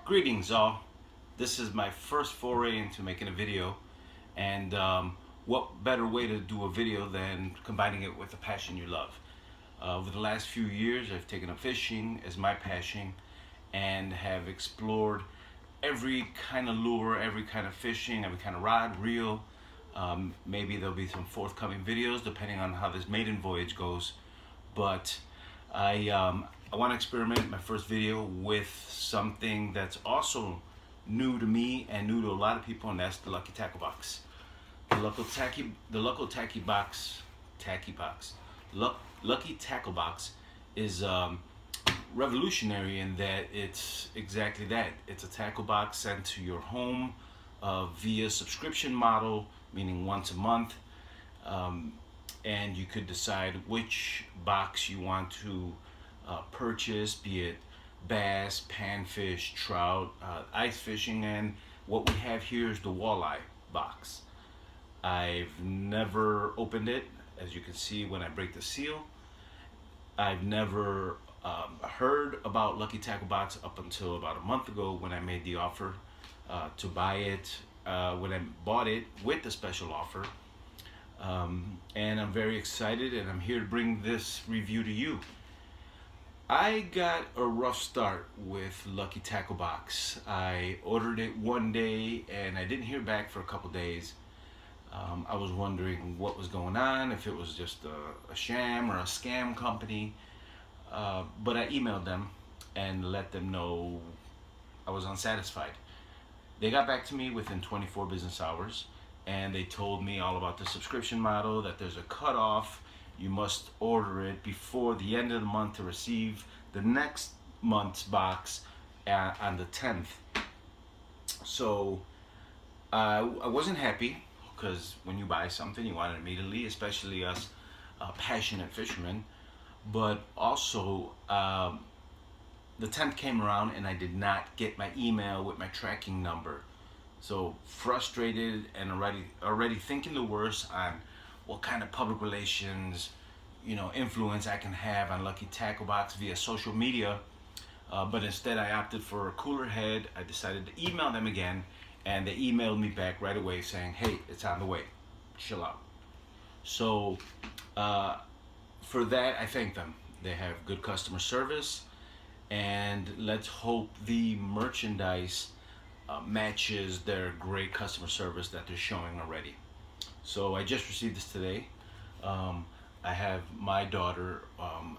Greetings all. This is my first foray into making a video, and what better way to do a video than combining it with a passion you love. Over the last few years I've taken up fishing as my passion and have explored every kind of lure, every kind of fishing, every kind of rod, reel. Maybe there'll be some forthcoming videos depending on how this maiden voyage goes, but I want to experiment my first video with something that's also new to me and new to a lot of people, and that's the Lucky Tackle Box. Lucky Tackle Box is revolutionary in that it's exactly that. It's a tackle box sent to your home via subscription model, meaning once a month. And you could decide which box you want to purchase, be it bass, panfish, trout, ice fishing, and what we have here is the walleye box. I've never opened it, as you can see when I break the seal. I've never heard about Lucky Tackle Box up until about a month ago when I made the offer to buy it, when I bought it with the special offer. And I'm very excited, and I'm here to bring this review to you. I got a rough start with Lucky Tackle Box. I ordered it one day and I didn't hear back for a couple days. I was wondering what was going on, if it was just a sham or a scam company. But I emailed them and let them know I was unsatisfied. They got back to me within 24 business hours, and they told me all about the subscription model, that there's a cutoff. You must order it before the end of the month to receive the next month's box on the 10th. So I wasn't happy, because when you buy something you want it immediately, especially us passionate fishermen. But also the 10th came around and I did not get my email with my tracking number. So frustrated and already thinking the worst on what kind of public relations, influence I can have on Lucky Tackle Box via social media. But instead I opted for a cooler head. I decided to email them again, and they emailed me back right away saying, hey, it's on the way, chill out. So for that, I thank them. They have good customer service, and let's hope the merchandise matches their great customer service that they're showing already. So I just received this today. I have my daughter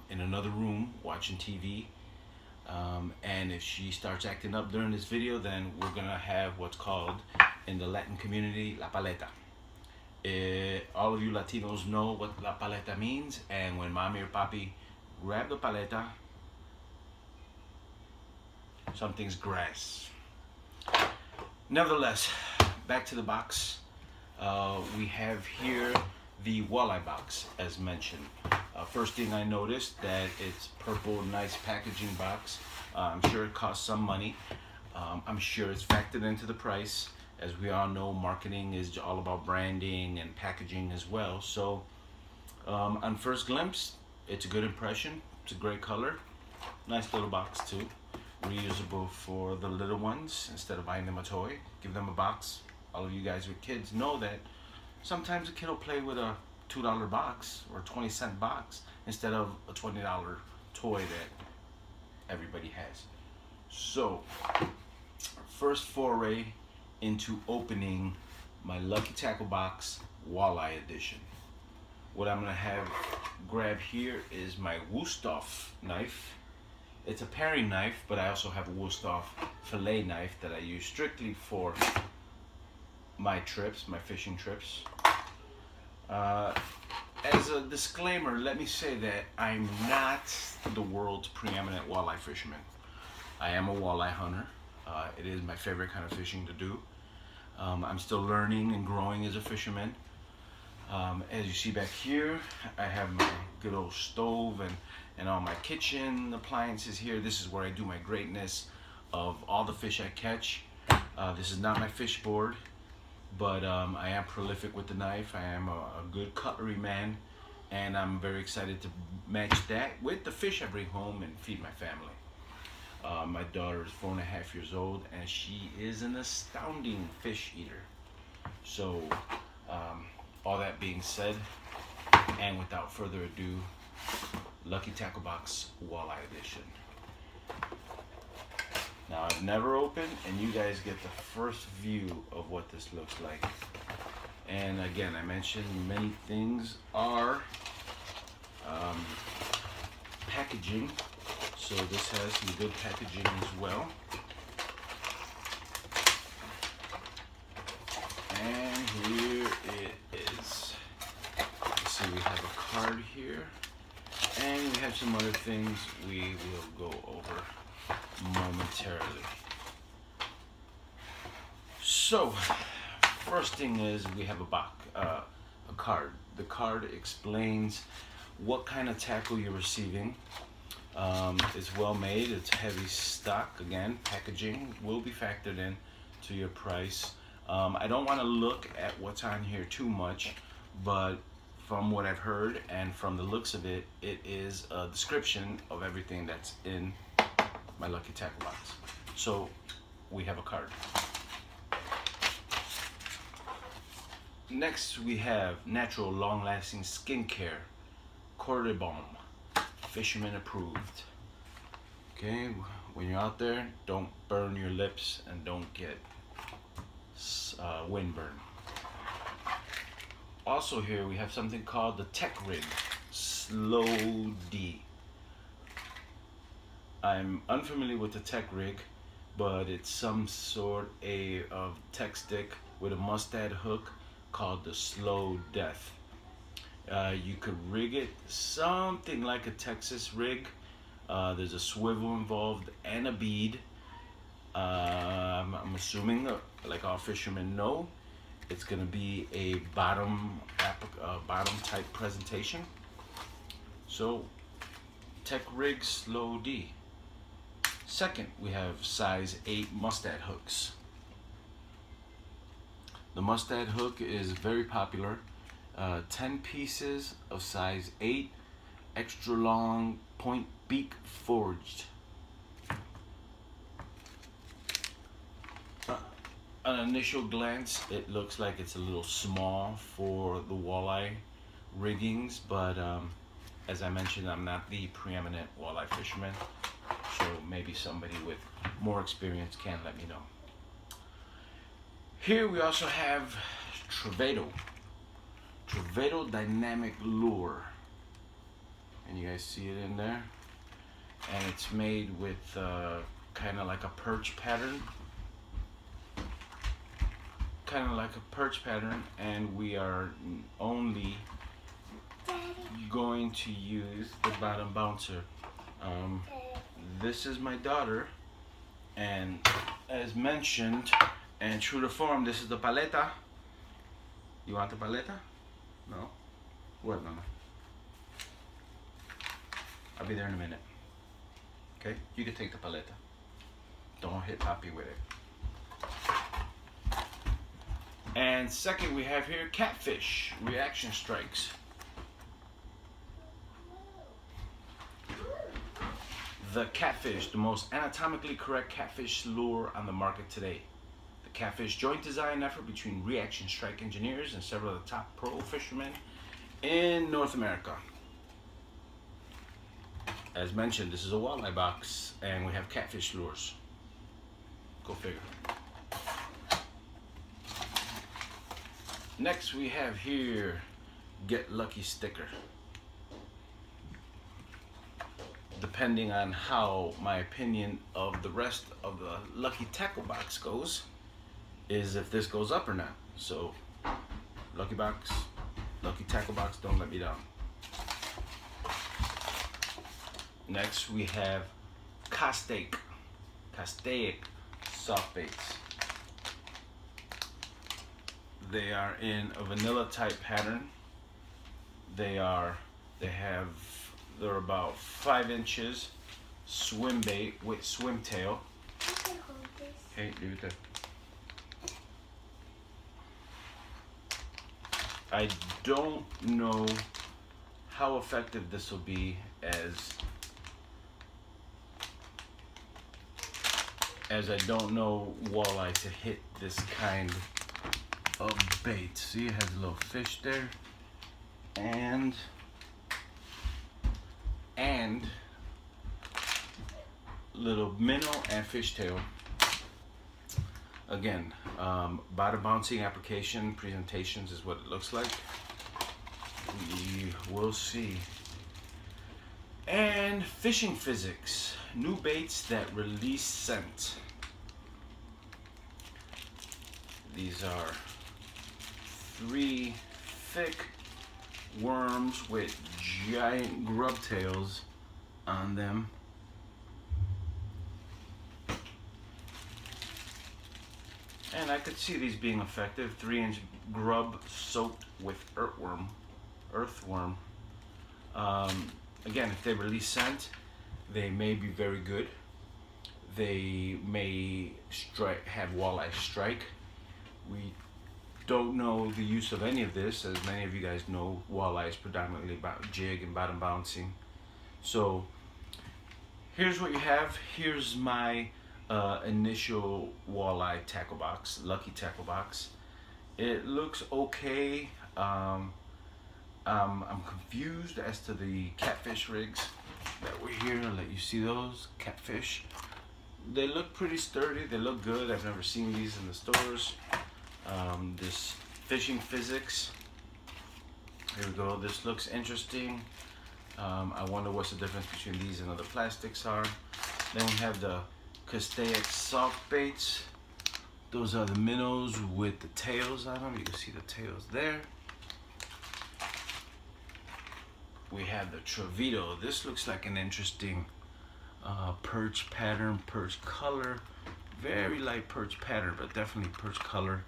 in another room watching TV, and if she starts acting up during this video, then we're gonna have what's called in the Latin community la paleta. All of you Latinos know what la paleta means, and when mommy or papi grab the paleta, something's grass. Nevertheless, back to the box. We have here the walleye box, as mentioned. First thing I noticed, that it's purple, nice packaging box. I'm sure it costs some money. I'm sure it's factored into the price. As we all know, marketing is all about branding and packaging as well. So on first glimpse, it's a good impression. It's a great color. Nice little box too. Reusable for the little ones. Instead of buying them a toy, give them a box. All of you guys with kids know that sometimes a kid will play with a $2 box or a 20-cent box instead of a $20 toy that everybody has. So, first foray into opening my Lucky Tackle Box Walleye Edition. What I'm gonna have grab here is my Wusthof knife. It's a paring knife, but I also have a Wusthof fillet knife that I use strictly for my trips, my fishing trips. As a disclaimer, let me say that I'm not the world's preeminent walleye fisherman. I am a walleye hunter. It is my favorite kind of fishing to do. I'm still learning and growing as a fisherman. As you see back here, I have my good old stove and all my kitchen appliances here. This is where I do my greatness of all the fish I catch. This is not my fish board, but I am prolific with the knife. I am a good cutlery man, and I'm very excited to match that with the fish I bring home and feed my family. My daughter is 4.5 years old, and she is an astounding fish eater. So, all that being said, and without further ado, Lucky Tackle Box Walleye Edition. Now, I've never opened, and you guys get the first view of what this looks like. And again, I mentioned many things are packaging, so this has some good packaging as well. And here it is. Let's see, we have a card here, and we have some other things we will go over momentarily. So, first thing is we have a card. The card explains what kind of tackle you're receiving. It's well made. It's heavy stock. Again, packaging will be factored in to your price. I don't want to look at what's on here too much, but from what I've heard and from the looks of it, it is a description of everything that's in my Lucky Tackle Box. So we have a card. Next we have natural long-lasting skincare, Cordy Balm, fisherman approved. Okay, when you're out there, don't burn your lips and don't get windburn. Also here we have something called the Tech Rig Slow D. I'm unfamiliar with the Tech Rig, but it's some sort of tech stick with a mustad hook called the Slow Death. You could rig it something like a Texas rig. There's a swivel involved and a bead. I'm assuming, like all fishermen know, it's gonna be a bottom type presentation. So, Tech Rig Slow D. Second, we have size 8 mustad hooks. The mustad hook is very popular. 10 pieces of size 8, extra long point beak forged. An initial glance, it looks like it's a little small for the walleye riggings, but as I mentioned, I'm not the preeminent walleye fisherman, so maybe somebody with more experience can let me know. Here we also have Trevedo Dynamic Lure, and you guys see it in there, and it's made with kind of like a perch pattern, and we are only going to use the bottom bouncer. This is my daughter, and as mentioned, and true to form, this is the paleta. You want the paleta? No? What, Mama? I'll be there in a minute. Okay? You can take the paleta. Don't hit Poppy with it. And second, we have here catfish reaction strikes. The catfish, the most anatomically correct catfish lure on the market today. The catfish joint design effort between reaction strike engineers and several of the top pro fishermen in North America. As mentioned, this is a walleye box, and we have catfish lures. Go figure. Next we have here Get Lucky sticker. Depending on how my opinion of the rest of the Lucky Tackle Box goes, is if this goes up or not. So, Lucky Tackle Box, don't let me down. Next we have Castaic soft baits. They are in a vanilla type pattern. They're about 5 inches swim bait with swim tail. Okay, leave it there. I don't know how effective this will be as as I don't know walleye to hit this kind of bait. See, it has a little fish there, and little minnow and fishtail. Again, bottom bouncing application presentations is what it looks like. We will see. And fishing physics, new baits that release scent. These are 3 thick worms with giant grub tails on them. And I could see these being effective. 3-inch grub soaked with earthworm. Again, if they release scent, they may be very good. They may have walleye strike. We don't know the use of any of this. As many of you guys know, walleye is predominantly about jig and bottom bouncing. So here's what you have. Here's my initial walleye tackle box, Lucky tackle box. It looks okay. I'm confused as to the catfish rigs that were here. I'll let you see those catfish. They look pretty sturdy. They look good. I've never seen these in the stores. This fishing physics. Here we go. This looks interesting. I wonder what's the difference between these and other plastics are. Then we have the Castaic soft baits. Those are the minnows with the tails on them. You can see the tails there. We have the Trevito. This looks like an interesting perch pattern, perch color. Very light perch pattern, but definitely perch color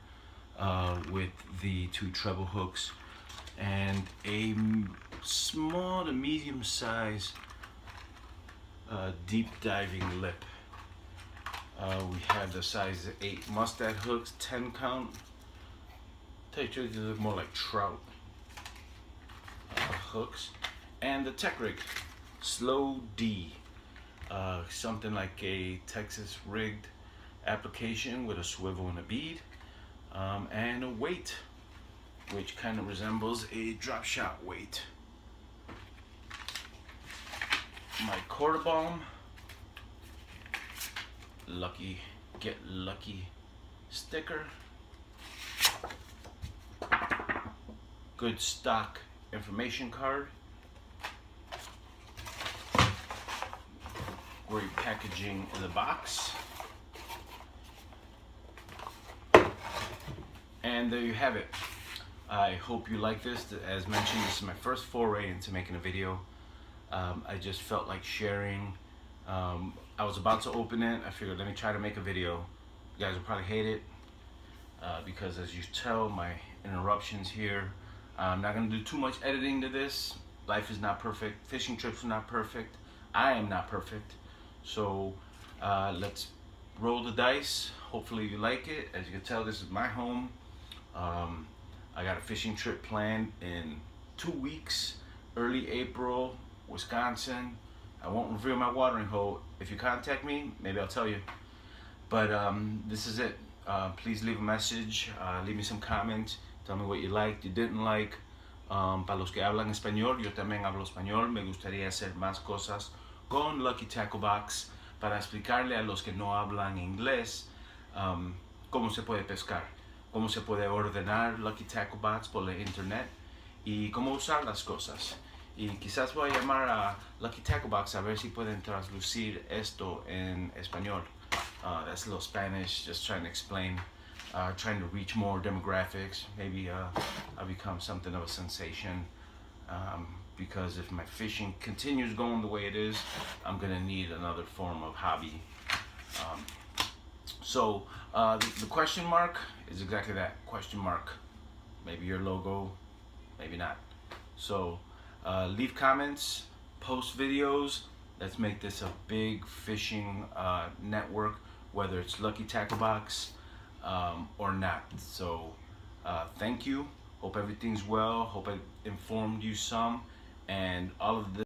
with the 2 treble hooks and a small to medium size deep diving lip. We have the size 8 mustad hooks, 10 count. Tell you the truth, these look more like trout hooks. And the tech rig, Slow D, something like a Texas rigged application with a swivel and a bead, and a weight, which kind of resembles a drop shot weight. My quarter bomb, Lucky Get Lucky sticker, good stock information card, great packaging in the box, and there you have it. I hope you like this. As mentioned, this is my first foray into making a video. I just felt like sharing. I was about to open it. I figured, let me try to make a video. You guys will probably hate it because, as you tell, my interruptions here. I'm not going to do too much editing to this. Life is not perfect. Fishing trips are not perfect. I am not perfect. So let's roll the dice. Hopefully you like it. As you can tell, this is my home. I got a fishing trip planned in 2 weeks, early April, Wisconsin. I won't reveal my watering hole. If you contact me, maybe I'll tell you. But this is it. Please leave a message. Leave me some comments. Tell me what you liked, you didn't like. Para los que hablan español, yo también hablo español. Me gustaría hacer más cosas con Lucky Tackle Box para explicarle a los que no hablan inglés cómo se puede pescar, cómo se puede ordenar Lucky Tackle Box por la internet y cómo usar las cosas. Y quizás voy a llamar a Lucky Tackle Box a ver si pueden traslucir esto en español. That's a little Spanish, just trying to explain, trying to reach more demographics. Maybe I'll become something of a sensation because if my fishing continues going the way it is, I'm gonna need another form of hobby. So the question mark is exactly that, question mark. Maybe your logo, maybe not. So leave comments, post videos. Let's make this a big fishing network, whether it's Lucky Tackle Box or not. So thank you. Hope everything's well. Hope I informed you some. And all of this